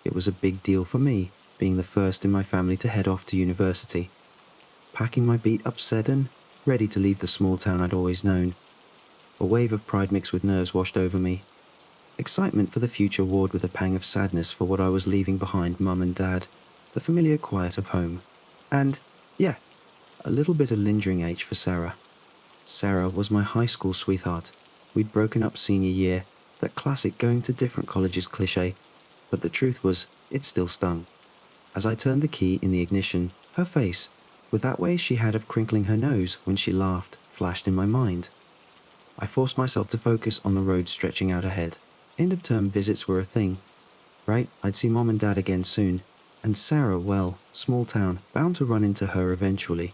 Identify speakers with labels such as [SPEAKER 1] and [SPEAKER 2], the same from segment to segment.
[SPEAKER 1] It was a big deal for me, being the first in my family to head off to university. Packing my beat-up sedan, ready to leave the small town I'd always known. A wave of pride mixed with nerves washed over me. Excitement for the future warred with a pang of sadness for what I was leaving behind Mum and Dad, the familiar quiet of home. And, yeah, a little bit of lingering ache for Sarah. Sarah was my high school sweetheart. We'd broken up senior year, that classic going to different colleges cliché, but the truth was, it still stung. As I turned the key in the ignition, her face, with that way she had of crinkling her nose when she laughed, flashed in my mind. I forced myself to focus on the road stretching out ahead. End-of-term visits were a thing. Right, I'd see Mom and Dad again soon, and Sarah, well, small town, bound to run into her eventually.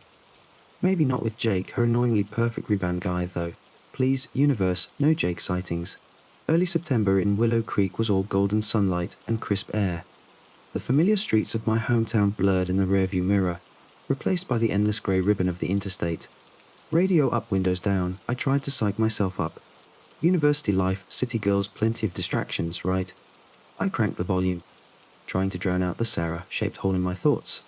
[SPEAKER 1] Maybe not with Jake, her annoyingly perfect rebound guy, though. Please, universe, no Jake sightings. Early September in Willow Creek was all golden sunlight and crisp air. The familiar streets of my hometown blurred in the rearview mirror, replaced by the endless grey ribbon of the interstate. Radio up, windows down, I tried to psych myself up. University life, city girls, plenty of distractions, right? I cranked the volume, trying to drown out the Sarah-shaped hole in my thoughts.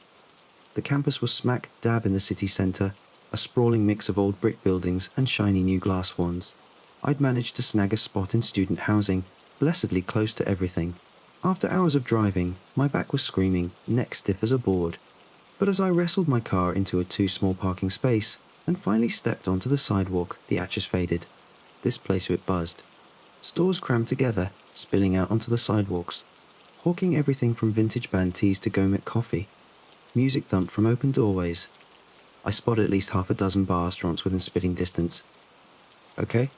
[SPEAKER 1] The campus was smack dab in the city centre, a sprawling mix of old brick buildings and shiny new glass ones. I'd managed to snag a spot in student housing, blessedly close to everything. After hours of driving, my back was screaming, neck stiff as a board. But as I wrestled my car into a too small parking space and finally stepped onto the sidewalk, the atches faded. This place it buzzed. Stores crammed together, spilling out onto the sidewalks, hawking everything from vintage band tees to gourmet coffee. Music thumped from open doorways. I spotted at least half a dozen bar restaurants within spitting distance. Okay,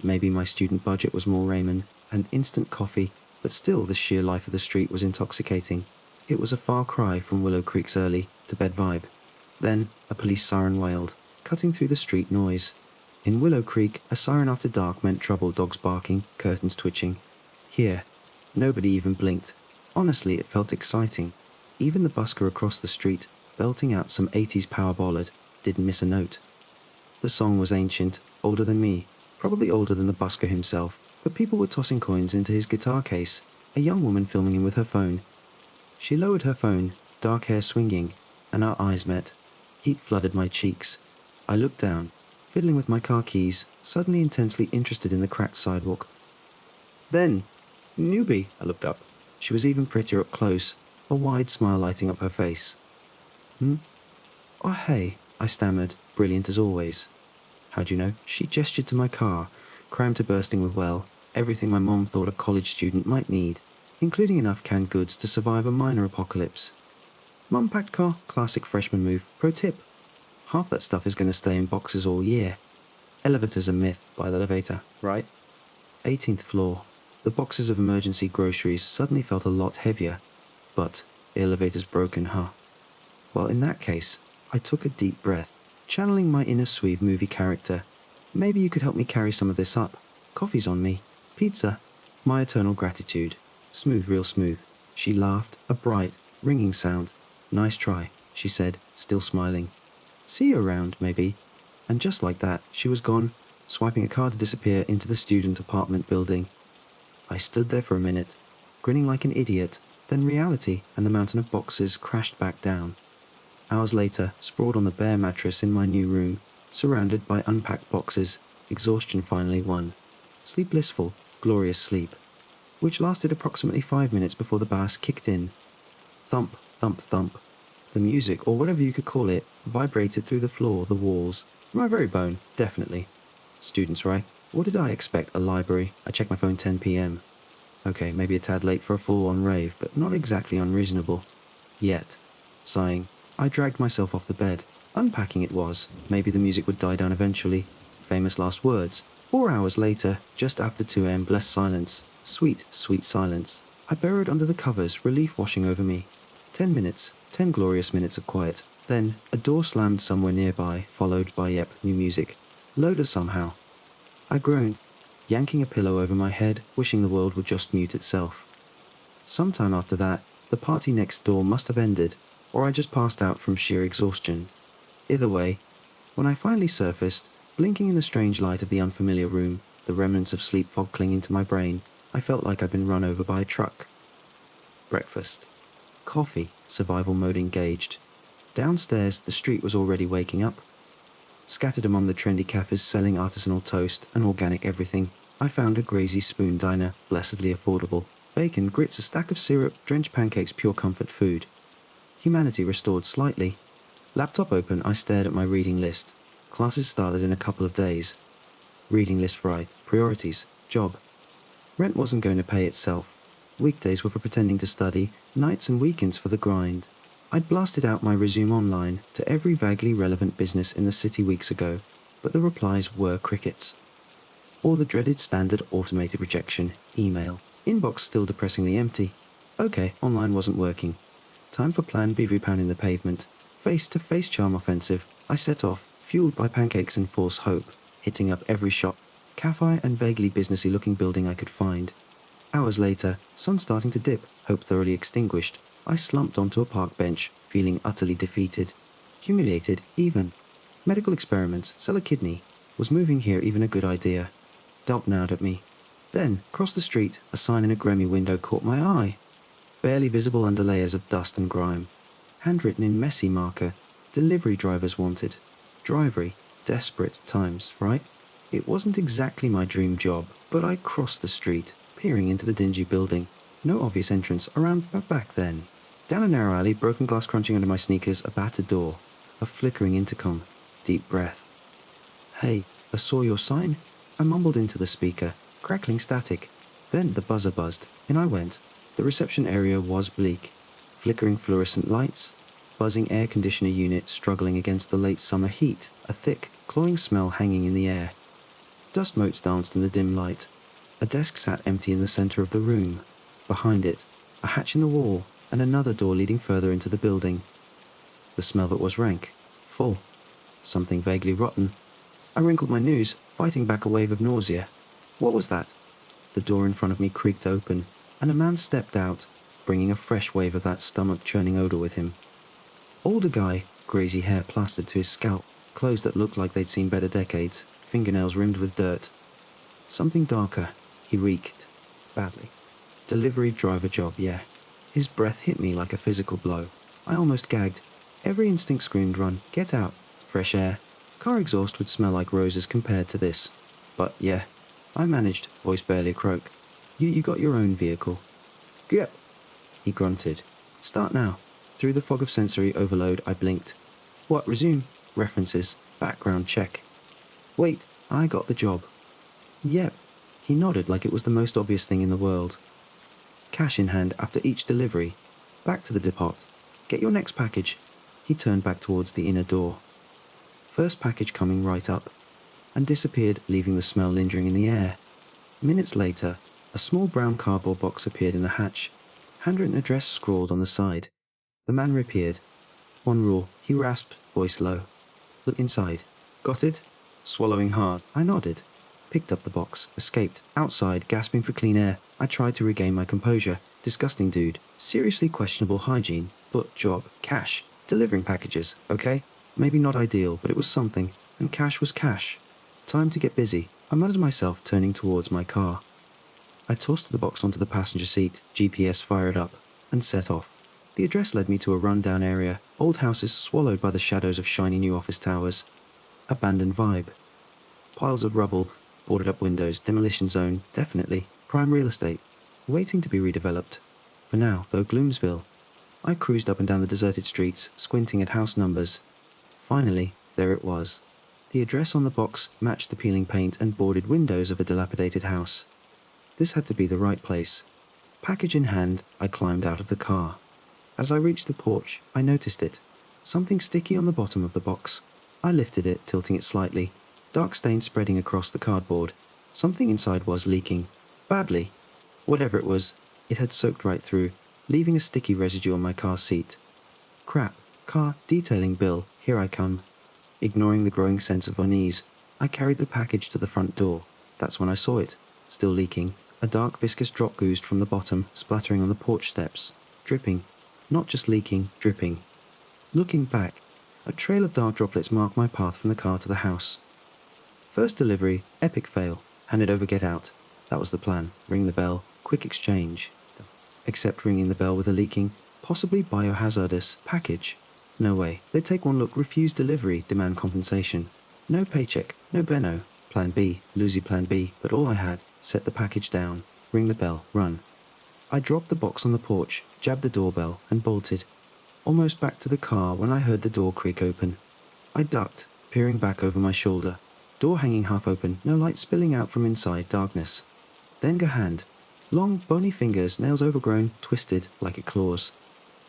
[SPEAKER 1] maybe my student budget was more ramen and instant coffee, but still the sheer life of the street was intoxicating. It was a far cry from Willow Creek's early to bed vibe. Then a police siren wailed, cutting through the street noise. In Willow Creek, a siren after dark meant trouble, dogs barking, curtains twitching. Here, nobody even blinked. Honestly, it felt exciting. Even the busker across the street, belting out some 80s power ballad, didn't miss a note. The song was ancient, older than me, probably older than the busker himself, but people were tossing coins into his guitar case, a young woman filming him with her phone. She lowered her phone, dark hair swinging, and our eyes met. Heat flooded my cheeks. I looked down, fiddling with my car keys, suddenly intensely interested in the cracked sidewalk. Then, newbie, I looked up. She was even prettier up close, a wide smile lighting up her face. Oh, hey, I stammered, brilliant as always. How'd you know? She gestured to my car, crammed to bursting with, well, everything my mom thought a college student might need, including enough canned goods to survive a minor apocalypse. Mom packed car, classic freshman move. Pro tip: half that stuff is going to stay in boxes all year. Elevator's a myth by the elevator, right? 18th floor. The boxes of emergency groceries suddenly felt a lot heavier, but the elevator's broken, huh? Well, in that case, I took a deep breath, channeling my inner Sweeve movie character. Maybe you could help me carry some of this up. Coffee's on me. Pizza. My eternal gratitude. Smooth, real smooth. She laughed, a bright, ringing sound. Nice try, she said, still smiling. See you around, maybe. And just like that, she was gone, swiping a card to disappear into the student apartment building. I stood there for a minute, grinning like an idiot, then reality and the mountain of boxes crashed back down. Hours later, sprawled on the bare mattress in my new room, surrounded by unpacked boxes, exhaustion finally won. Sleep blissful, glorious sleep, which lasted approximately 5 minutes before the bass kicked in. Thump, thump, thump. The music, or whatever you could call it, vibrated through the floor, the walls. My very bone, definitely. Students, right? What did I expect? A library? I checked my phone 10 p.m. Okay, maybe a tad late for a full-on rave, but not exactly unreasonable. Yet. Sighing, I dragged myself off the bed. Unpacking it was. Maybe the music would die down eventually. Famous last words. 4 hours later, just after 2 a.m., blessed silence. Sweet, sweet silence. I burrowed under the covers, relief washing over me. 10 minutes, 10 glorious minutes of quiet. Then, a door slammed somewhere nearby, followed by, new music. Loaded somehow. I groaned, yanking a pillow over my head, wishing the world would just mute itself. Sometime after that, the party next door must have ended, or I just passed out from sheer exhaustion. Either way, when I finally surfaced, blinking in the strange light of the unfamiliar room, the remnants of sleep fog clinging to my brain, I felt like I'd been run over by a truck. Breakfast. Coffee, survival mode engaged. Downstairs, the street was already waking up. Scattered among the trendy cafes selling artisanal toast and organic everything, I found a Grazy Spoon diner, blessedly affordable. Bacon, grits, a stack of syrup, drenched pancakes, pure comfort food. Humanity restored slightly. Laptop open, I stared at my reading list. Classes started in a couple of days. Reading list right. Priorities. Job. Rent wasn't going to pay itself. Weekdays were for pretending to study, nights and weekends for the grind. I'd blasted out my resume online to every vaguely relevant business in the city weeks ago, but the replies were crickets. Or the dreaded standard automated rejection, email. Inbox still depressingly empty. Okay, online wasn't working. Time for plan B pounding the pavement. Face-to-face charm offensive. I set off, fueled by pancakes and false hope, hitting up every shop, cafe and vaguely businessy looking building I could find. Hours later, sun starting to dip, hope thoroughly extinguished, I slumped onto a park bench, feeling utterly defeated. Humiliated, even. Medical experiments, sell a kidney. Was moving here even a good idea? Doubt gnawed at me. Then, across the street, a sign in a grimy window caught my eye. Barely visible under layers of dust and grime. Handwritten in messy marker, delivery drivers wanted. Drivery, desperate times, right? It wasn't exactly my dream job, but I crossed the street, peering into the dingy building. No obvious entrance around back then. Down a narrow alley, broken glass crunching under my sneakers, a battered door, a flickering intercom, deep breath. Hey, I saw your sign. I mumbled into the speaker, crackling static. Then the buzzer buzzed, in I went. The reception area was bleak. Flickering fluorescent lights, buzzing air conditioner unit struggling against the late summer heat, a thick, cloying smell hanging in the air. Dust motes danced in the dim light. A desk sat empty in the center of the room. Behind it, a hatch in the wall, and another door leading further into the building. The smell of it was rank, full, something vaguely rotten. I wrinkled my nose, fighting back a wave of nausea. What was that? The door in front of me creaked open, and a man stepped out, bringing a fresh wave of that stomach-churning odor with him. Older guy, greasy hair plastered to his scalp, clothes that looked like they'd seen better decades, fingernails rimmed with dirt. Something darker. He reeked. Badly. Delivery driver job, yeah. His breath hit me like a physical blow. I almost gagged. Every instinct screamed run, get out, fresh air. Car exhaust would smell like roses compared to this. But yeah, I managed, voice barely a croak. You got your own vehicle. Yep, he grunted. Start now. Through the fog of sensory overload, I blinked. What, resume? References. Background check. Wait, I got the job. Yep. He nodded like it was the most obvious thing in the world. Cash in hand after each delivery. Back to the depot. Get your next package. He turned back towards the inner door. First package coming right up, and disappeared, leaving the smell lingering in the air. Minutes later, a small brown cardboard box appeared in the hatch, handwritten address scrawled on the side. The man reappeared. One rule, he rasped, voice low. Look inside. Got it? Swallowing hard, I nodded. Picked up the box, escaped. Outside, gasping for clean air, I tried to regain my composure. Disgusting dude. Seriously questionable hygiene. But job. Cash. Delivering packages, okay? Maybe not ideal, but it was something. And cash was cash. Time to get busy. I muttered myself, turning towards my car. I tossed the box onto the passenger seat, GPS fired up, and set off. The address led me to a run-down area, old houses swallowed by the shadows of shiny new office towers. Abandoned vibe. Piles of rubble, boarded-up windows, demolition zone, definitely. Prime real estate. Waiting to be redeveloped. For now, though, Gloomsville. I cruised up and down the deserted streets, squinting at house numbers. Finally, there it was. The address on the box matched the peeling paint and boarded windows of a dilapidated house. This had to be the right place. Package in hand, I climbed out of the car. As I reached the porch, I noticed it. Something sticky on the bottom of the box. I lifted it, tilting it slightly. Dark stains spreading across the cardboard. Something inside was leaking. Badly. Whatever it was, it had soaked right through, leaving a sticky residue on my car seat. Crap. Car detailing bill. Here I come. Ignoring the growing sense of unease, I carried the package to the front door. That's when I saw it. Still leaking. A dark viscous drop oozed from the bottom, splattering on the porch steps. Dripping. Not just leaking, dripping. Looking back, a trail of dark droplets marked my path from the car to the house. First delivery, epic fail. Hand it over, get out. That was the plan. Ring the bell, quick exchange. except ringing the bell with a leaking, possibly biohazardous package. No way. They take one look, refuse delivery, demand compensation. No paycheck, no beno. Plan B, losey plan B, but all I had. Set the package down, ring the bell, run. I dropped the box on the porch, jabbed the doorbell, and bolted. Almost back to the car when I heard the door creak open. I ducked, peering back over my shoulder. Door hanging half open, no light spilling out from inside, darkness. Then a hand. Long, bony fingers, nails overgrown, twisted like it claws.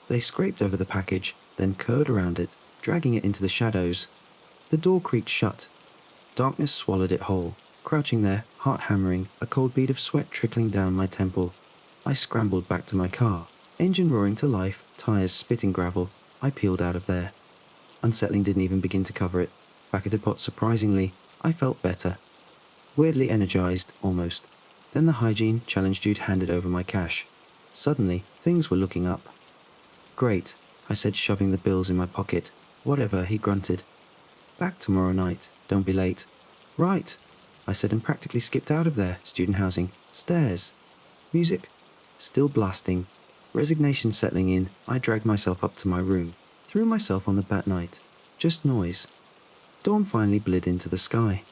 [SPEAKER 1] They scraped over the package, then curled around it, dragging it into the shadows. The door creaked shut. Darkness swallowed it whole. Crouching there, heart hammering, a cold bead of sweat trickling down my temple. I scrambled back to my car. Engine roaring to life, tires spitting gravel. I peeled out of there. Unsettling didn't even begin to cover it. Back at the pot, surprisingly, I felt better. Weirdly energized, almost. Then the hygiene challenge dude handed over my cash. Suddenly, things were looking up. Great, I said, shoving the bills in my pocket. Whatever, he grunted. Back tomorrow night, don't be late. Right, I said, and practically skipped out of there. Student housing. Stairs. Music. Still blasting. Resignation settling in, I dragged myself up to my room. Threw myself on the bat night. Just noise. Dawn finally blid into the sky.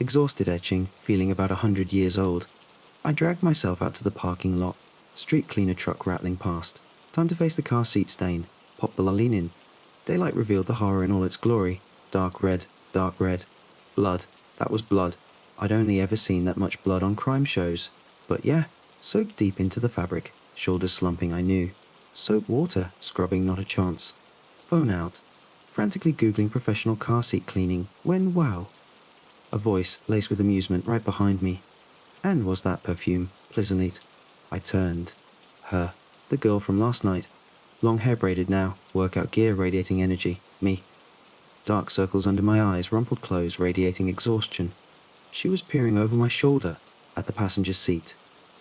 [SPEAKER 1] Exhausted etching, feeling about 100 years old. I dragged myself out to the parking lot. Street cleaner truck rattling past. Time to face the car seat stain. Pop the lalene in. Daylight revealed the horror in all its glory. Dark red. Blood. That was blood. I'd only ever seen that much blood on crime shows. But yeah, soaked deep into the fabric. Shoulders slumping, I knew. Soap water, scrubbing not a chance. Phone out. Frantically googling professional car seat cleaning, when wow. A voice, laced with amusement, right behind me. And was that perfume, pleasantly? I turned. Her. The girl from last night. Long hair braided now, workout gear radiating energy. Me. Dark circles under my eyes, rumpled clothes radiating exhaustion. She was peering over my shoulder, at the passenger seat.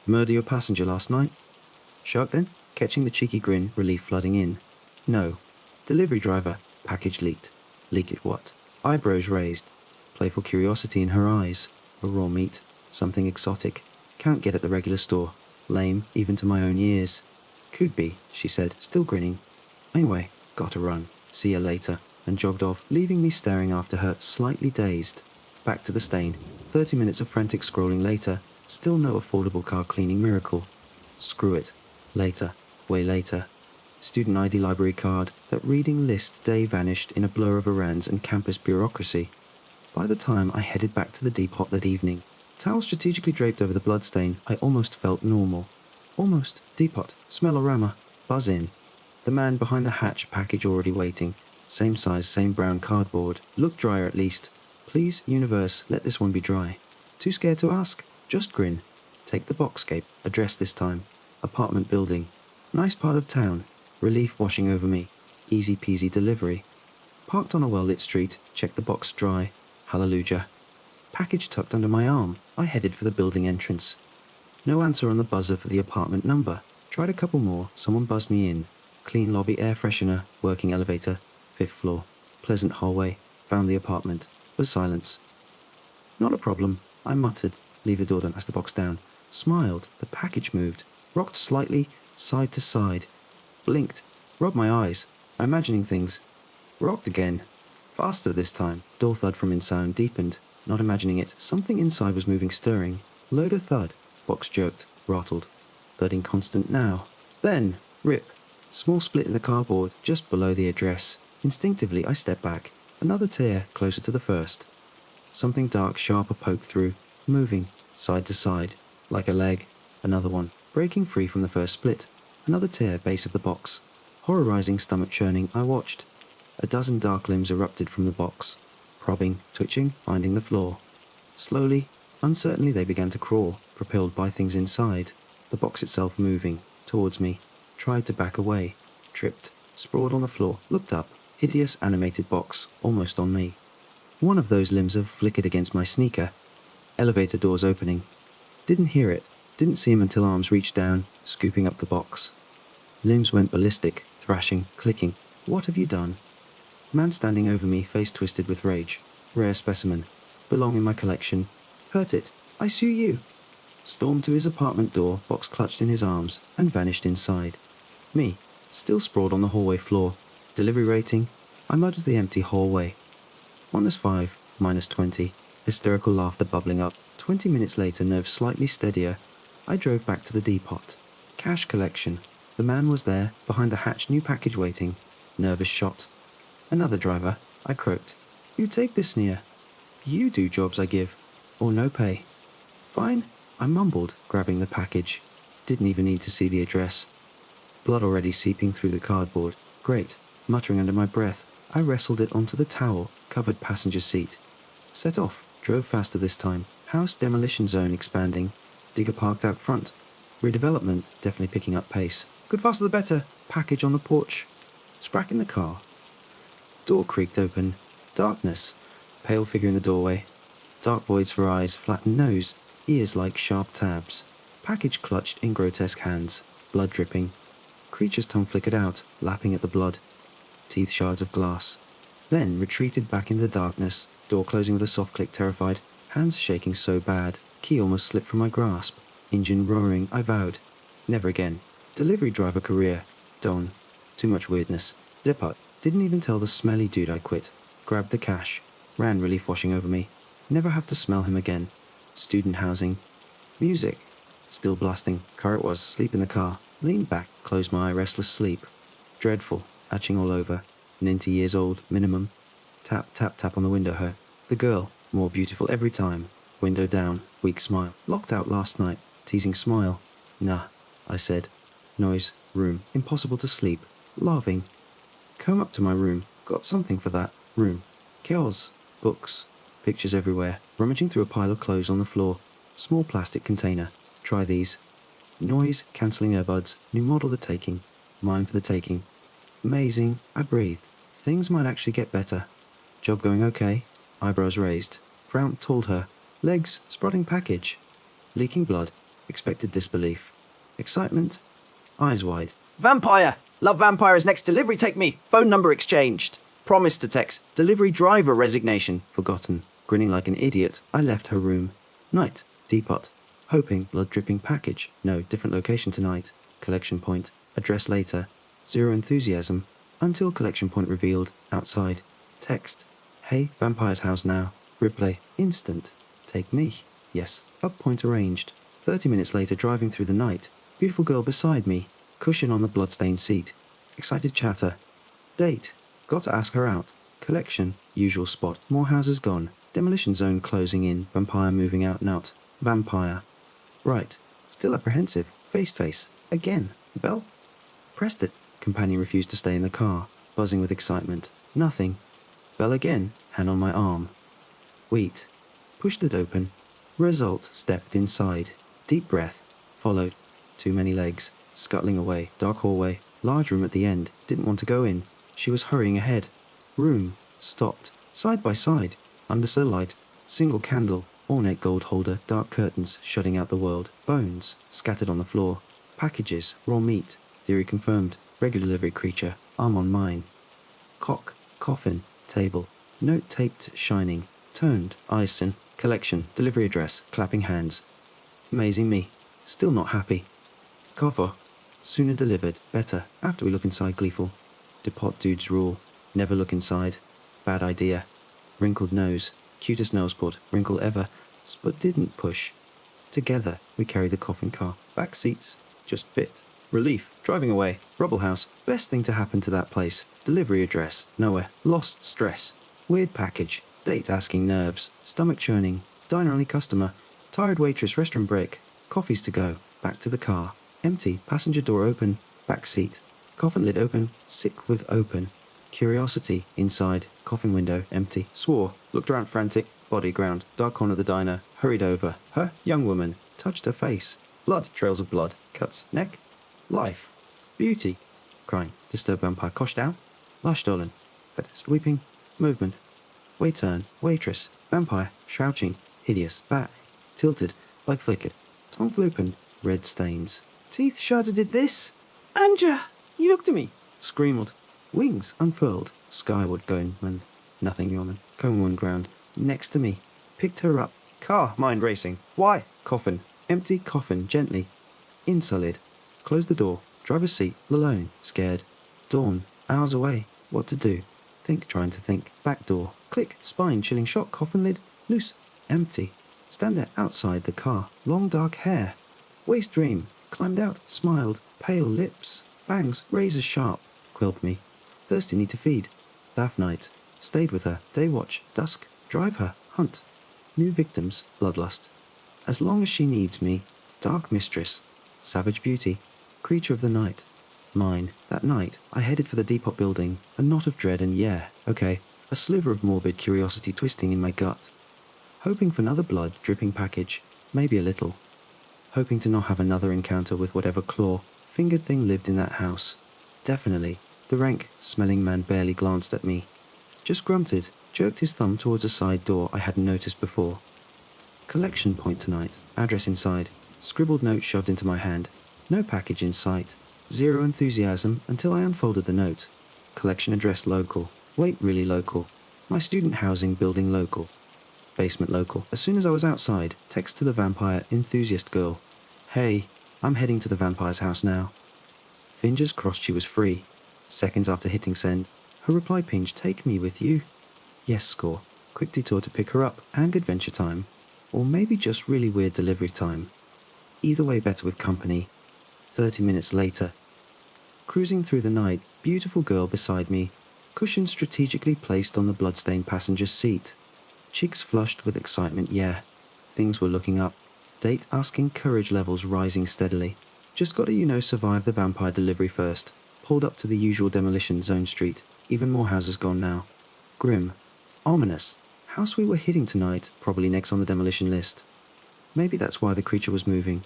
[SPEAKER 1] Murder your passenger last night? Shark then? Catching the cheeky grin, relief flooding in. No. Delivery driver. Package leaked. Leak it what? Eyebrows raised. Playful curiosity in her eyes. A raw meat. Something exotic. Can't get at the regular store. Lame, even to my own ears. Could be, she said, still grinning. Anyway, gotta run. See ya later. And jogged off, leaving me staring after her, slightly dazed. Back to the stain. 30 minutes of frantic scrolling later. Still no affordable car cleaning miracle. Screw it. Later. Way later. Student ID library card. That reading list day vanished in a blur of errands and campus bureaucracy. By the time I headed back to the depot that evening, towel strategically draped over the bloodstain, I almost felt normal. Almost. Depot. Smellorama. Buzz in. The man behind the hatch, package already waiting. Same size, same brown cardboard. Look drier at least. Please, universe, let this one be dry. Too scared to ask? Just grin. Take the boxscape. Address this time. Apartment building. Nice part of town. Relief washing over me. Easy peasy delivery. Parked on a well-lit street. Check the box dry. Hallelujah. Package tucked under my arm. I headed for the building entrance. No answer on the buzzer for the apartment number. Tried a couple more. Someone buzzed me in. Clean lobby, air freshener. Working elevator. 5th floor. Pleasant hallway. Found the apartment. Was silence. Not a problem, I muttered. Leave the door, don't ask the box down. Smiled. The package moved. Rocked slightly, side to side. Blinked. Rubbed my eyes. Imagining things. Rocked again. Faster this time. Door thud from inside deepened. Not imagining it. Something inside was moving, stirring. Loader thud. Box jerked. Rattled. Thudding constant now. Then. Rip. Small split in the cardboard, just below the address. Instinctively, I stepped back. Another tear, closer to the first. Something dark, sharper poked through. Moving. Side to side. Like a leg. Another one. Breaking free from the first split. Another tear, base of the box. Horrorizing stomach churning, I watched. A dozen dark limbs erupted from the box. Probbing, twitching, finding the floor. Slowly, uncertainly they began to crawl, propelled by things inside. The box itself moving, towards me. Tried to back away. Tripped. Sprawled on the floor. Looked up. Hideous animated box, almost on me. One of those limbs have flickered against my sneaker. Elevator doors opening. Didn't hear it. Didn't see him until arms reached down, scooping up the box. Limbs went ballistic, thrashing, clicking. What have you done? Man standing over me, face twisted with rage. Rare specimen. Belong in my collection. Hurt it. I sue you. stormed to his apartment door, box clutched in his arms, and vanished inside. Me, still sprawled on the hallway floor. Delivery rating, I muttered the empty hallway. -5, -20, hysterical laughter bubbling up. 20 minutes later, nerves slightly steadier, I drove back to the depot. Cash collection. The man was there, behind the hatch, new package waiting. Nervous shot. Another driver, I croaked. You take this near. You do jobs I give, or no pay. Fine, I mumbled, grabbing the package. Didn't even need to see the address. Blood already seeping through the cardboard. Great. Muttering under my breath, I wrestled it onto the towel-covered passenger seat. Set off. Drove faster this time. House demolition zone expanding. Digger parked out front. Redevelopment definitely picking up pace. Good faster the better. Package on the porch. Sprack in the car. Door creaked open. Darkness. Pale figure in the doorway. Dark voids for eyes, flattened nose, ears like sharp tabs. Package clutched in grotesque hands. Blood dripping. Creature's tongue flickered out, lapping at the blood. Teeth shards of glass. Then retreated back in the darkness. Door closing with a soft click, terrified. Hands shaking so bad. Key almost slipped from my grasp. Engine roaring, I vowed. Never again. Delivery driver career. Done. Too much weirdness. Depot. Didn't even tell the smelly dude I quit. Grabbed the cash. Ran, relief washing over me. Never have to smell him again. Student housing. Music. Still blasting. Car it was. Sleep in the car. Leaned back. Closed my eye. Restless sleep. Dreadful. Hatching all over. 90 years old. Minimum. Tap, tap, tap on the window hurt. The girl. More beautiful every time. Window down. Weak smile. Locked out last night. Teasing smile. Nah, I said. Noise. Room. Impossible to sleep. Laughing. Come up to my room. Got something for that. Room. Chaos. Books. Pictures everywhere. Rummaging through a pile of clothes on the floor. Small plastic container. Try these. Noise. Cancelling earbuds. New model the taking. Mine for the taking. Amazing. I breathed. Things might actually get better. Job going okay? Eyebrows raised. Frown told her. Legs. Sprouting package. Leaking blood. Expected disbelief. Excitement. Eyes wide. Vampire! Love vampires next delivery, take me. Phone number exchanged. Promise to text. Delivery driver resignation. Forgotten. Grinning like an idiot, I left her room. Night. Depot. Hoping. Blood dripping package. No, different location tonight. Collection point. Address later. Zero enthusiasm. Until collection point revealed. Outside. Text. Hey, vampire's house now. Replay. Instant. Take me. Yes. Up point arranged. 30 minutes later, driving through the night. Beautiful girl beside me. Cushion on the bloodstained seat. Excited chatter. Date. Got to ask her out. Collection. Usual spot. More houses gone. Demolition zone closing in. Vampire moving out and out. Vampire. Right. Still apprehensive. Face. Again. Bell. Pressed it. Companion refused to stay in the car. Buzzing with excitement. Nothing. Bell again. Hand on my arm. Wheat. Pushed it open. Result. Stepped inside. Deep breath. Followed. Too many legs. Scuttling away. Dark hallway. Large room at the end. Didn't want to go in. She was hurrying ahead. Room. Stopped. Side by side. Under sunlight. Single candle. Ornate gold holder. Dark curtains shutting out the world. Bones. Scattered on the floor. Packages. Raw meat. Theory confirmed. Regular delivery creature. Arm on mine. Cock. Coffin. Table. Note taped. Shining. Turned. Eisen. Collection. Delivery address. Clapping hands. Amazing me. Still not happy. Cover. Sooner delivered. Better. After we look inside. Gleeful. Depot dude's rule. Never look inside. Bad idea. Wrinkled nose. Cutest nose put. Wrinkle ever. But didn't push. Together, we carry the coffin car. Back seats. Just fit. Relief. Driving away. Rubble house. Best thing to happen to that place. Delivery address. Nowhere. Lost stress. Weird package. Date asking nerves. Stomach churning. Diner only customer. Tired waitress. Restaurant break. Coffees to go. Back to the car. Empty. Passenger door open. Back seat. Coffin lid open. Sick with open. Curiosity. Inside. Coffin window. Empty. Swore. Looked around frantic. Body ground. Dark corner of the diner. Hurried over. Her. Young woman. Touched her face. Blood. Trails of blood. Cuts. Neck. Life. Beauty. Crying. Disturbed vampire. Cosh down. Lush stolen. Fetist. Weeping. Movement. Wait turn. Waitress. Vampire. Shouting. Hideous. Back. Tilted. Like flickered. Tongue open. Red stains. Teeth shuddered. Did this? Anja! You looked at me. Screamed. Wings unfurled. Skyward going when nothing human. Coming one ground. Next to me. Picked her up. Car. Mind racing. Why? Coffin. Empty coffin gently. Insolid. Close the door. Driver's seat. Alone. Scared. Dawn. Hours away. What to do? Think, trying to think. Back door. Click. Spine. Chilling shock. Coffin lid. Loose. Empty. Stand there outside the car. Long dark hair. Waste dream. Climbed out. Smiled. Pale lips. Fangs. Razor sharp. Quilled me. Thirsty. Need to feed. That night. Stayed with her. Day watch. Dusk. Drive her. Hunt. New victims. Bloodlust. As long as she needs me. Dark mistress. Savage beauty. Creature of the night. Mine. That night, I headed for the depot building, a knot of dread and a sliver of morbid curiosity twisting in my gut. Hoping for another blood-dripping package, maybe a little. Hoping to not have another encounter with whatever claw-fingered thing lived in that house. Definitely, the rank, smelling man barely glanced at me. Just grunted, jerked his thumb towards a side door I hadn't noticed before. Collection point tonight, address inside, scribbled note shoved into my hand. No package in sight. Zero enthusiasm until I unfolded the note. Collection address local. Wait, really local. My student housing building local. Basement local. As soon as I was outside, text to the vampire enthusiast girl. Hey, I'm heading to the vampire's house now. Fingers crossed she was free. Seconds after hitting send, her reply pinged, take me with you. Yes score. Quick detour to pick her up and adventure time. Or maybe just really weird delivery time. Either way better with company. 30 minutes later. Cruising through the night, beautiful girl beside me, cushion strategically placed on the bloodstained passenger's seat. Cheeks flushed with excitement, yeah. Things were looking up. Date asking, courage levels rising steadily. Just gotta, survive the vampire delivery first. Pulled up to the usual demolition zone street. Even more houses gone now. Grim. Ominous. House we were hitting tonight, probably next on the demolition list. Maybe that's why the creature was moving.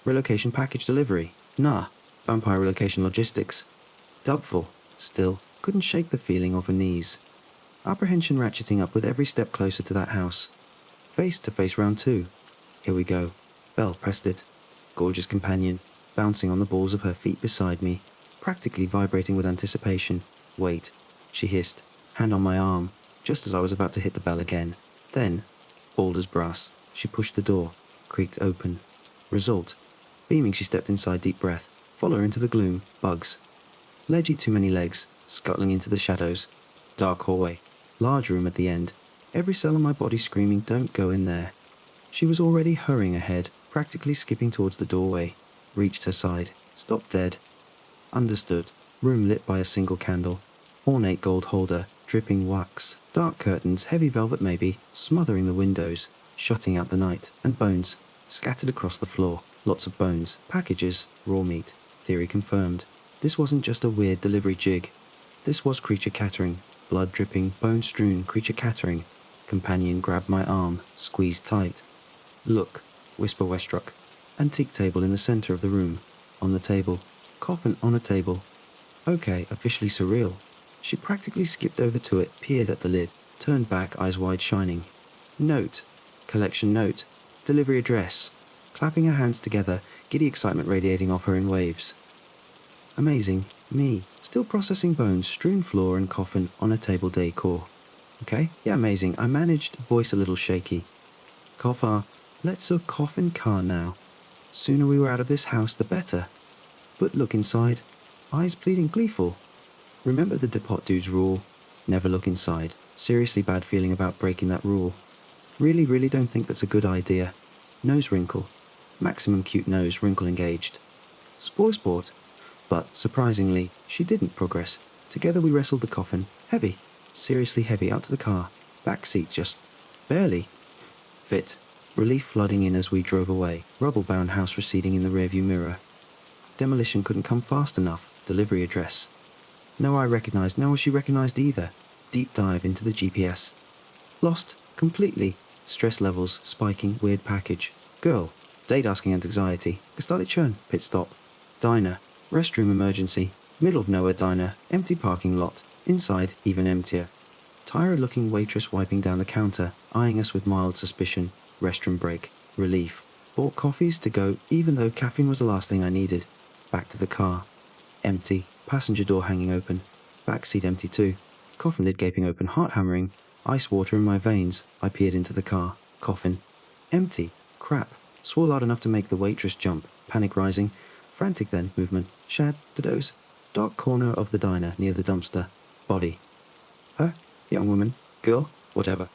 [SPEAKER 1] Relocation package delivery. Nah. Vampire relocation logistics. Doubtful. Still, couldn't shake the feeling of unease. Apprehension ratcheting up with every step closer to that house. Face to face round two. Here we go. Belle pressed it. Gorgeous companion, bouncing on the balls of her feet beside me, practically vibrating with anticipation. Wait, she hissed, hand on my arm, just as I was about to hit the bell again. Then, bald as brass, she pushed the door, creaked open. Result. Beaming, she stepped inside, deep breath. Follow her into the gloom. Bugs. Ledgy, too many legs, scuttling into the shadows. Dark hallway. Large room at the end. Every cell in my body screaming, don't go in there. She was already hurrying ahead, practically skipping towards the doorway. Reached her side. Stopped dead. Understood. Room lit by a single candle. Ornate gold holder, dripping wax. Dark curtains, heavy velvet maybe, smothering the windows, shutting out the night. And bones, scattered across the floor. Lots of bones. Packages. Raw meat. Theory confirmed. This wasn't just a weird delivery jig. This was creature cattering. Blood dripping, bone strewn, creature cattering. Companion grabbed my arm, squeezed tight. Look, whisper Westrock. Antique table in the center of the room. On the table. Coffin on a table. Okay, officially surreal. She practically skipped over to it, peered at the lid, turned back, eyes wide shining. Note. Collection note. Delivery address. Clapping her hands together, giddy excitement radiating off her in waves. Amazing. Me. Still processing bones, strewn floor and coffin on a table decor. Okay, yeah, amazing. I managed, voice a little shaky. Coffin, let's a coffin car now. Sooner we were out of this house, the better. But look inside. Eyes pleading gleeful. Remember the depot dude's rule? Never look inside. Seriously bad feeling about breaking that rule. Really don't think that's a good idea. Nose wrinkle. Maximum cute nose, wrinkle engaged. Sport. But, surprisingly, she didn't progress. Together we wrestled the coffin. Heavy. Seriously heavy, out to the car. Back seat just barely. Fit. Relief flooding in as we drove away. Rubble-bound house receding in the rearview mirror. Demolition couldn't come fast enough. Delivery address. No I recognized, nor she recognized either. Deep dive into the GPS. Lost. Completely. Stress levels spiking, weird package. Girl. Date asking and anxiety. Gestaltet churn. Pit stop. Diner. Restroom emergency. Middle of nowhere diner. Empty parking lot. Inside, even emptier. Tired-looking waitress wiping down the counter, eyeing us with mild suspicion. Restroom break. Relief. Bought coffees to go, even though caffeine was the last thing I needed. Back to the car. Empty. Passenger door hanging open. Back seat empty too. Coffin lid gaping open, heart hammering. Ice water in my veins. I peered into the car. Coffin. Empty. Crap. swore loud enough to make the waitress jump, panic rising, frantic then, movement, shad, to doze, dark corner of the diner near the dumpster, body. Her, young woman, girl, whatever.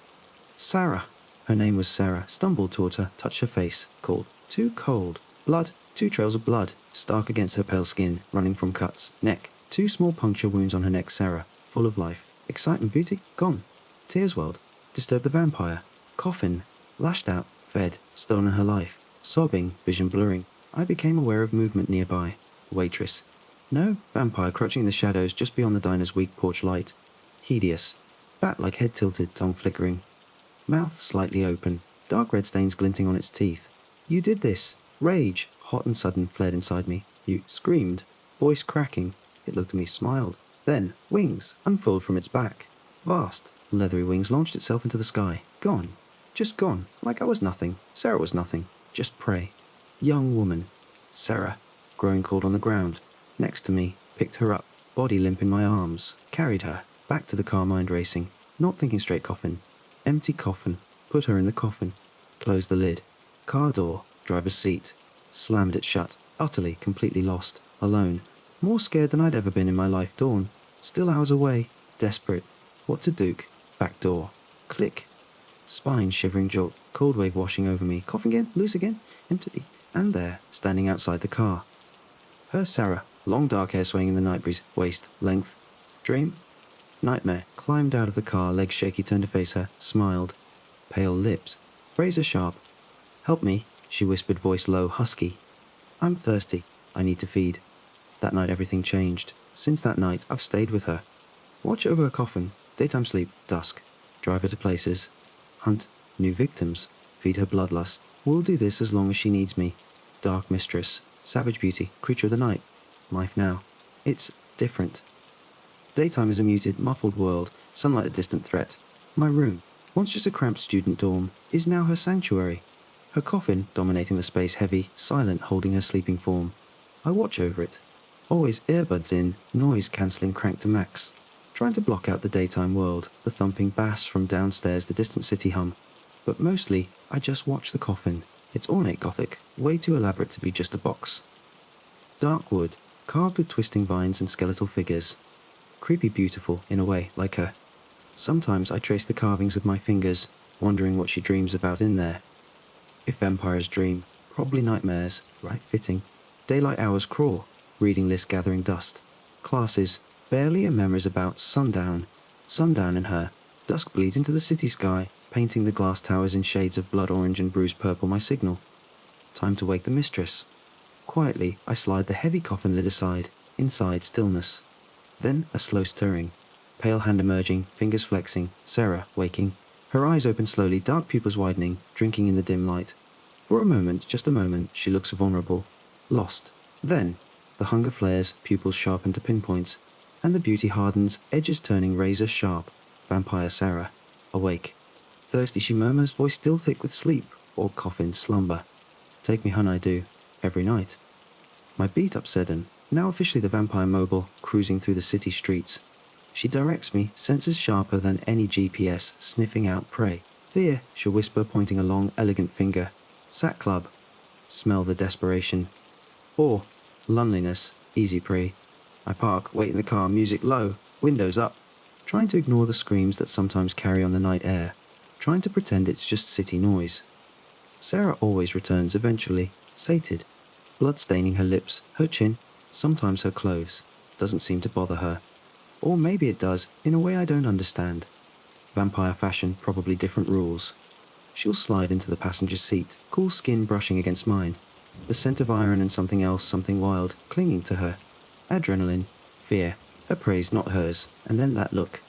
[SPEAKER 1] Sarah. Her name was Sarah, stumbled towards her, touched her face, called, too cold. Blood, 2 trails of blood, stark against her pale skin, running from cuts, neck, 2 small puncture wounds on her neck, Sarah, full of life. Excitement, beauty, gone. Tears welled, disturbed the vampire. Coffin, lashed out, fed, stolen her life. Sobbing, vision blurring. I became aware of movement nearby. Waitress. No, vampire crouching in the shadows just beyond the diner's weak porch light. Hideous. Bat-like head tilted, tongue flickering. Mouth slightly open, dark red stains glinting on its teeth. You did this. Rage, hot and sudden, flared inside me. You screamed, voice cracking. It looked at me, smiled. Then, wings, unfurled from its back. Vast, leathery wings launched itself into the sky. Gone. Just gone, like I was nothing. Sarah was nothing. Just prey. Young woman. Sarah, growing cold on the ground. Next to me, picked her up, body limp in my arms. Carried her, back to the car, mind racing. Not thinking straight, coffin. Empty coffin. Put her in the coffin. Closed the lid. Car door, driver's seat. Slammed it shut. Utterly, completely lost. Alone. More scared than I'd ever been in my life. Dawn. Still hours away. Desperate. What to do? Back door. Click. Spine shivering jolt. Cold wave washing over me. Cough again. Loose again. Empty. And there, standing outside the car. Her Sarah. Long dark hair swaying in the night breeze. Waist. Length. Dream. Nightmare. Climbed out of the car, legs shaky, turned to face her, smiled. Pale lips. Razor sharp. Help me, she whispered, voice low, husky. I'm thirsty. I need to feed. That night everything changed. Since that night, I've stayed with her. Watch over her coffin. Daytime sleep. Dusk. Drive her to places. Hunt new victims. Feed her bloodlust. We'll do this as long as she needs me. Dark mistress. Savage beauty. Creature of the night. Life now. It's different. Daytime is a muted, muffled world, sunlight a distant threat. My room, once just a cramped student dorm, is now her sanctuary. Her coffin, dominating the space, heavy, silent, holding her sleeping form. I watch over it. Always earbuds in, noise cancelling cranked to max. Trying to block out the daytime world, the thumping bass from downstairs, the distant city hum. But mostly, I just watch the coffin. It's ornate Gothic, way too elaborate to be just a box. Dark wood, carved with twisting vines and skeletal figures. Creepy beautiful, in a way, like her. Sometimes I trace the carvings with my fingers, wondering what she dreams about in there. If vampires dream, probably nightmares, right fitting. Daylight hours crawl, reading list gathering dust. Classes, barely a memories about sundown. Sundown in her. Dusk bleeds into the city sky, painting the glass towers in shades of blood orange and bruised purple, my signal. Time to wake the mistress. Quietly, I slide the heavy coffin lid aside. Inside, stillness. Then a slow stirring. Pale hand emerging, fingers flexing. Sarah, waking. Her eyes open slowly, dark pupils widening, drinking in the dim light. For a moment, just a moment, she looks vulnerable. Lost. Then, the hunger flares, pupils sharpen to pinpoints, and the beauty hardens, edges turning razor sharp. Vampire Sarah. Awake. Thirsty she murmurs, voice still thick with sleep, or coffin slumber. Take me, hun, I do. Every night. My beat up Seddon. Now officially the vampire mobile, cruising through the city streets. She directs me, senses sharper than any GPS, sniffing out prey. Thea, she'll whisper, pointing a long, elegant finger. Sat Club. Smell the desperation. Or, loneliness, easy prey. I park, wait in the car, music low, windows up. Trying to ignore the screams that sometimes carry on the night air. Trying to pretend it's just city noise. Sarah always returns eventually, sated. Blood staining her lips, her chin. Sometimes her clothes. Doesn't seem to bother her. Or maybe it does, in a way I don't understand. Vampire fashion, probably different rules. She'll slide into the passenger seat, cool skin brushing against mine. The scent of iron and something else, something wild, clinging to her. Adrenaline, fear, her praise, not hers, and then that look.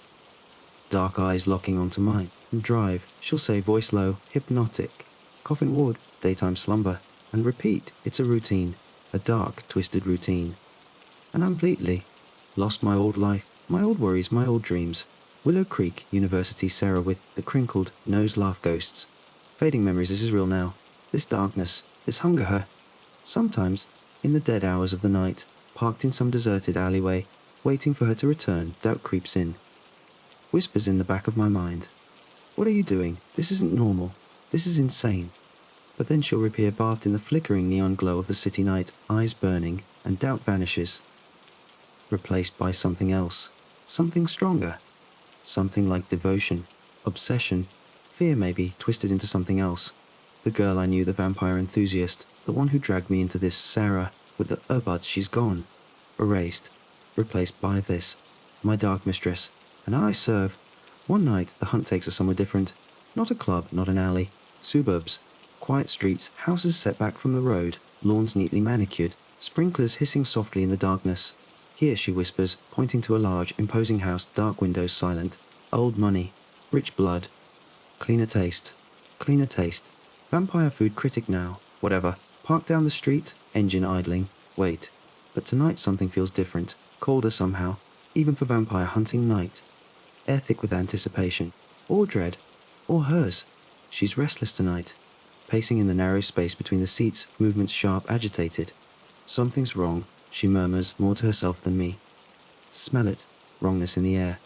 [SPEAKER 1] Dark eyes locking onto mine. And drive, she'll say, voice low, hypnotic. Coffin ward, daytime slumber. And repeat, it's a routine. A dark, twisted routine. And I'm completely lost my old life, my old worries, my old dreams. Willow Creek, University Sarah with the crinkled, nose laugh ghosts. Fading memories, this is real now. This darkness, this hunger her. Sometimes, in the dead hours of the night, parked in some deserted alleyway, waiting for her to return, doubt creeps in. Whispers in the back of my mind. What are you doing? This isn't normal. This is insane. But then she'll reappear bathed in the flickering neon glow of the city night, eyes burning, and doubt vanishes, replaced by something else, something stronger, something like devotion, obsession, fear maybe, twisted into something else. The girl I knew, the vampire enthusiast, the one who dragged me into this, Sarah, with the earbuds, she's gone. Erased, replaced by this, my dark mistress, and I serve. One night, the hunt takes us somewhere different. Not a club, not an alley. Suburbs. Quiet streets, houses set back from the road, lawns neatly manicured, sprinklers hissing softly in the darkness. Here, she whispers, pointing to a large, imposing house, dark windows silent. Old money. Rich blood. Cleaner taste. Cleaner taste. Vampire food critic now. Whatever. Park down the street, engine idling. Wait. But tonight something feels different. Colder somehow. Even for vampire hunting night. Air thick with anticipation. Or dread. Or hers. She's restless tonight. Pacing in the narrow space between the seats, movements sharp, agitated. Something's wrong, she murmurs, more to herself than me. Smell it. Wrongness in the air.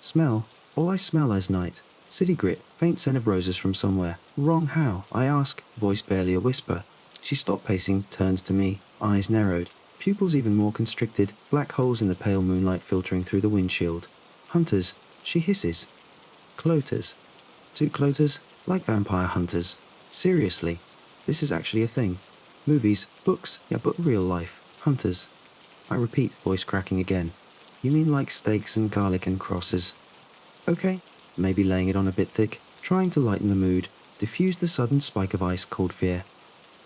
[SPEAKER 1] Smell. All I smell is night. City grit, faint scent of roses from somewhere. Wrong how? I ask, voice barely a whisper. She stopped pacing, turns to me, eyes narrowed, pupils even more constricted, black holes in the pale moonlight filtering through the windshield. Hunters, she hisses. Cloters. Two cloters, like vampire hunters. Seriously, this is actually a thing. Movies, books, yeah, but real life. Hunters. I repeat, voice cracking again. You mean like steaks and garlic and crosses? Okay, maybe laying it on a bit thick, trying to lighten the mood, diffuse the sudden spike of ice-cold fear.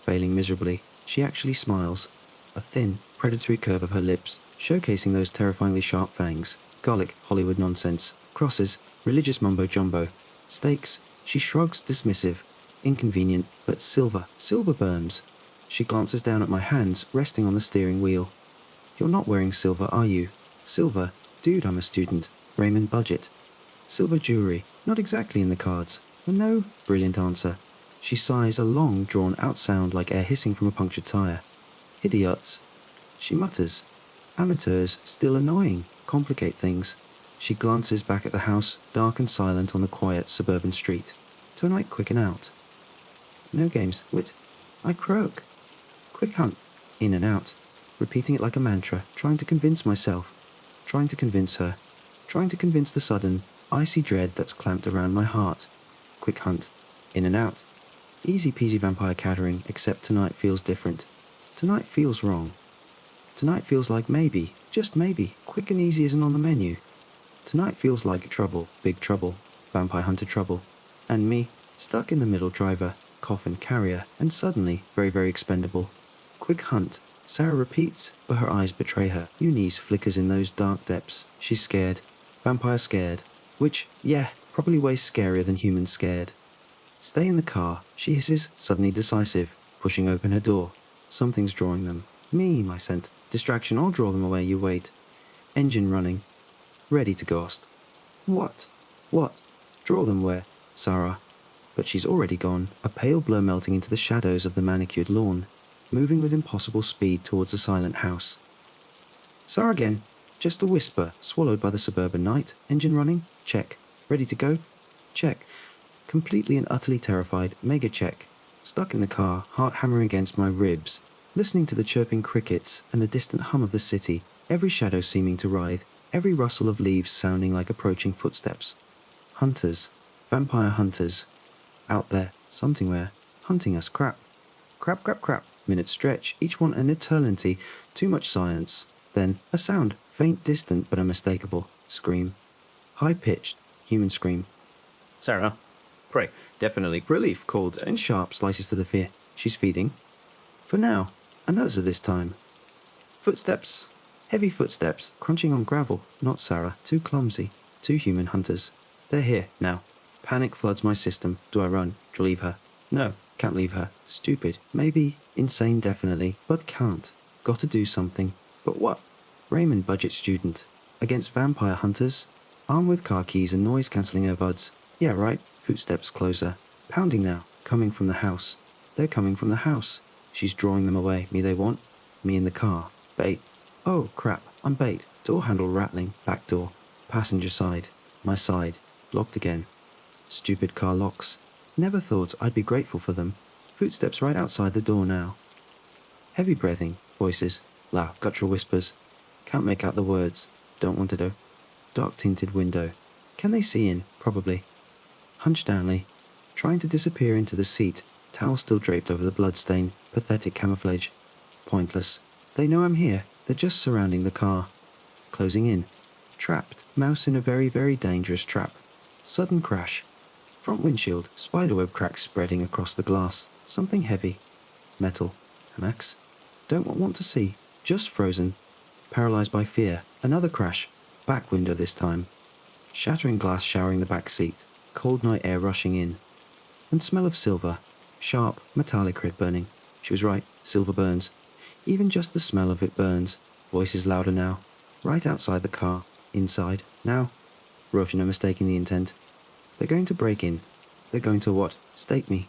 [SPEAKER 1] Failing miserably, she actually smiles. A thin, predatory curve of her lips, showcasing those terrifyingly sharp fangs. Garlic, Hollywood nonsense. Crosses, religious mumbo-jumbo. Steaks, she shrugs, dismissive. Inconvenient, but silver burns. She glances down at my hands, resting on the steering wheel. You're not wearing silver, are you? Silver? Dude, I'm a student. Raymond budget. Silver jewelry, not exactly in the cards. No, brilliant answer. She sighs a long, drawn-out sound like air hissing from a punctured tire. Idiots. She mutters. Amateurs, still annoying, complicate things. She glances back at the house, dark and silent on the quiet suburban street. Tonight quicken out. No games, wit. I croak. Quick hunt. In and out. Repeating it like a mantra, trying to convince myself. Trying to convince her. Trying to convince the sudden, icy dread that's clamped around my heart. Quick hunt. In and out. Easy peasy vampire cattering, except tonight feels different. Tonight feels wrong. Tonight feels like maybe, just maybe, quick and easy isn't on the menu. Tonight feels like trouble, big trouble, vampire hunter trouble. And me, stuck in the middle, driver, coffin carrier, and suddenly very, very expendable. Quick hunt. Sarah repeats, but her eyes betray her. Eunice flickers in those dark depths. She's scared. Vampire scared. Which, yeah, probably way scarier than humans scared. Stay in the car, she hisses, suddenly decisive, pushing open her door. Something's drawing them. Me, my scent. Distraction, I'll draw them away, you wait. Engine running. Ready to ghost. What? What? Draw them where? Sarah. But she's already gone, a pale blur melting into the shadows of the manicured lawn, moving with impossible speed towards the silent house. Sarah again. Just a whisper, swallowed by the suburban night. Engine running? Check. Ready to go? Check. Completely and utterly terrified, mega check. Stuck in the car, heart hammering against my ribs, listening to the chirping crickets and the distant hum of the city, every shadow seeming to writhe, every rustle of leaves sounding like approaching footsteps. Hunters. Vampire hunters. Out there, somewhere, hunting us. Crap. Crap, crap, crap. Minutes stretch, each one an eternity. Too much science. Then, a sound, faint, distant, but unmistakable. Scream. High-pitched, human scream. Sarah. Pray. Definitely. Relief called, and sharp slices to the fear. She's feeding. For now. Another this time. Footsteps. Heavy footsteps, crunching on gravel. Not Sarah. Too clumsy. Two human hunters. They're here, now. Panic floods my system. Do I run? To leave her? No, can't leave her. Stupid. Maybe. Insane, definitely. But can't. Gotta do something. But what? Raymond, budget student. Against vampire hunters? Armed with car keys and noise-cancelling earbuds. Yeah, right. Footsteps closer. Pounding now. Coming from the house. They're coming from the house. She's drawing them away. Me they want. Me in the car. Bait. Oh, crap. I'm bait. Door handle rattling. Back door. Passenger side. My side. Locked again. Stupid car locks. Never thought I'd be grateful for them. Footsteps right outside the door now. Heavy breathing, voices, loud, guttural whispers. Can't make out the words. Don't want to do. Dark tinted window. Can they see in? Probably. Hunched downly, trying to disappear into the seat, towel still draped over the bloodstain, pathetic camouflage. Pointless. They know I'm here. They're just surrounding the car. Closing in. Trapped. Mouse in a very, very dangerous trap. Sudden crash. Front windshield, spiderweb cracks spreading across the glass. Something heavy. Metal. An axe. Don't want to see. Just frozen. Paralyzed by fear. Another crash. Back window this time. Shattering glass showering the back seat. Cold night air rushing in. And smell of silver. Sharp, metallic red burning. She was right. Silver burns. Even just the smell of it burns. Voices louder now. Right outside the car. Inside. Now. Rough, no mistaking the intent. They're going to break in. They're going to what? Stake me.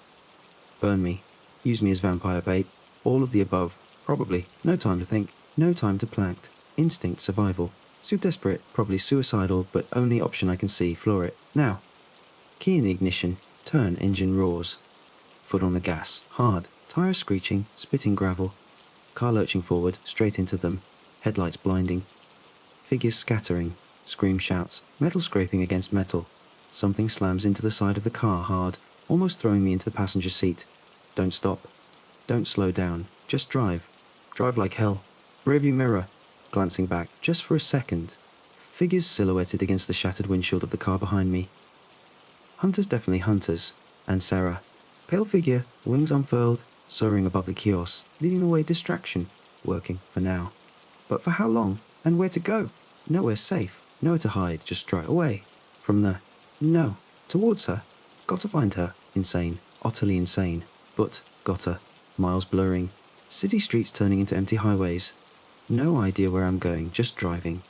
[SPEAKER 1] Burn me. Use me as vampire bait. All of the above. Probably. No time to think. No time to plan. Instinct survival. So desperate, probably suicidal, but only option I can see. Floor it. Now. Key in the ignition. Turn, engine roars. Foot on the gas. Hard. Tires screeching. Spitting gravel. Car lurching forward. Straight into them. Headlights blinding. Figures scattering. Scream shouts. Metal scraping against metal. Something slams into the side of the car hard, almost throwing me into the passenger seat. Don't stop. Don't slow down. Just drive. Drive like hell. Rearview mirror. Glancing back, just for a second. Figures silhouetted against the shattered windshield of the car behind me. Hunters, definitely hunters. And Sarah. Pale figure, wings unfurled, soaring above the kiosk, leading away distraction. Working, for now. But for how long? And where to go? Nowhere safe. Nowhere to hide. Just drive away. From the... No. Towards her. Got to find her. Insane. Utterly insane. But, got her. Miles blurring. City streets turning into empty highways. No idea where I'm going, just driving.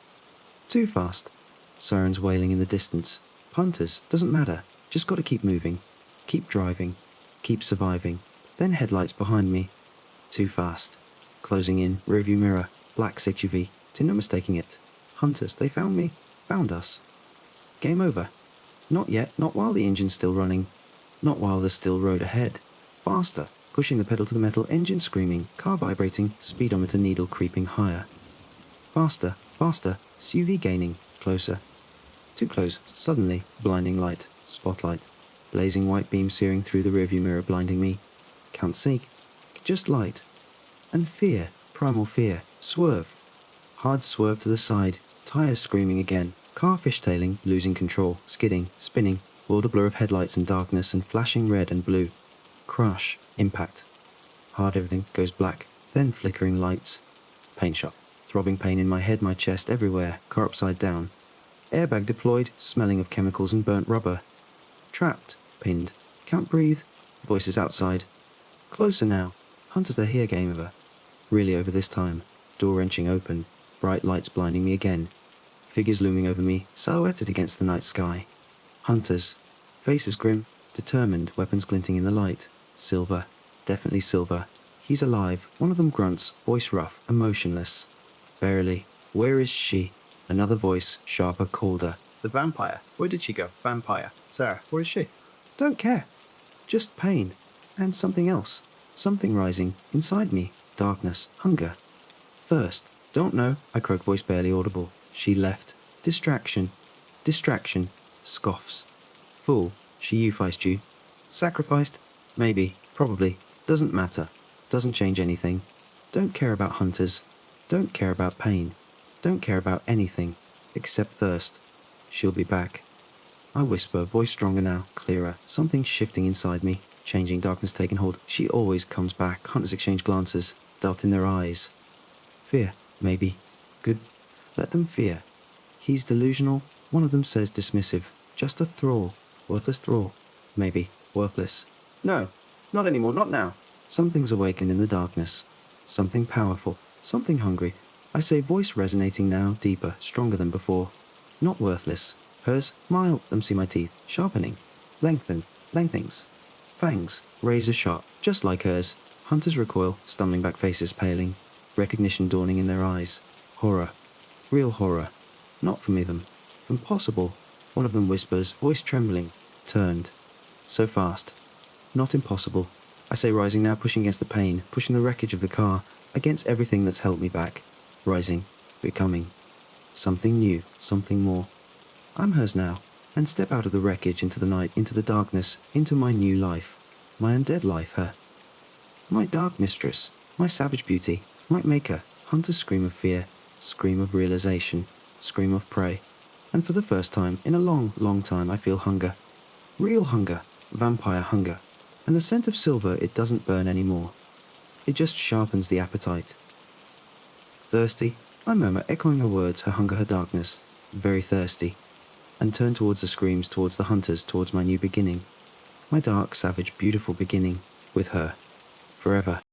[SPEAKER 1] Too fast. Sirens wailing in the distance. Punters, doesn't matter. Just got to keep moving. Keep driving. Keep surviving. Then headlights behind me. Too fast. Closing in, rearview mirror. Black SUV. No mistaking it. Hunters, they found me. Found us. Game over. Not yet, not while the engine's still running. Not while there's still road ahead. Faster. Pushing the pedal to the metal, engine screaming, car vibrating, speedometer needle creeping higher. Faster, faster, SUV gaining, closer. Too close, suddenly, blinding light, spotlight. Blazing white beam searing through the rearview mirror, blinding me. Can't see. Just light. And fear, primal fear, swerve. Hard swerve to the side, tires screaming again, car fishtailing, losing control, skidding, spinning, world a blur of headlights and darkness and flashing red and blue. Crash. Impact. Hard everything goes black, then flickering lights. Paint shop. Throbbing pain in my head, my chest, everywhere, car upside down. Airbag deployed, smelling of chemicals and burnt rubber. Trapped, pinned, can't breathe, voices outside. Closer now. Hunters, they're here, game over. Really over this time. Door wrenching open, bright lights blinding me again. Figures looming over me, silhouetted against the night sky. Hunters. Faces grim, determined, weapons glinting in the light. Silver. Definitely silver. He's alive. One of them grunts, voice rough, emotionless. Barely. Where is she? Another voice, sharper, colder.
[SPEAKER 2] The vampire. Where did she go? Vampire. Sarah, where is she?
[SPEAKER 1] Don't care. Just pain. And something else. Something rising. Inside me. Darkness. Hunger. Thirst. Don't know. I croak, voice barely audible. She left. Distraction. Distraction. Scoffs. Fool. She eupheized you. Sacrificed? Maybe. Probably. Doesn't matter. Doesn't change anything. Don't care about hunters. Don't care about pain. Don't care about anything. Except thirst. She'll be back. I whisper, voice stronger now, clearer. Something shifting inside me. Changing, darkness taking hold. She always comes back. Hunters exchange glances. Doubt in their eyes. Fear. Maybe. Good. Let them fear. He's delusional. One of them says dismissive. Just a thrall. Worthless thrall. Maybe. Worthless. No. Not anymore. Not now. Something's awakened in the darkness. Something powerful. Something hungry. I say, voice resonating now, deeper, stronger than before. Not worthless. Hers, mild. Them see my teeth. Sharpening. Lengthenings. Fangs. Razor sharp. Just like hers. Hunters recoil, stumbling back, faces paling. Recognition dawning in their eyes. Horror. Real horror. Not for me them. Impossible. One of them whispers, voice trembling. Turned. So fast. Not impossible. I say rising now, pushing against the pain, pushing the wreckage of the car, against everything that's held me back. Rising, becoming. Something new, something more. I'm hers now, and step out of the wreckage into the night, into the darkness, into my new life. My undead life, her. My dark mistress, my savage beauty, might maker, hunter's scream of fear, scream of realization, scream of prey. And for the first time, in a long, long time, I feel hunger. Real hunger, vampire hunger. And the scent of silver, it doesn't burn anymore. It just sharpens the appetite. Thirsty, I murmur, echoing her words, her hunger, her darkness. Very thirsty. And turn towards the screams, towards the hunters, towards my new beginning. My dark, savage, beautiful beginning. With her. Forever.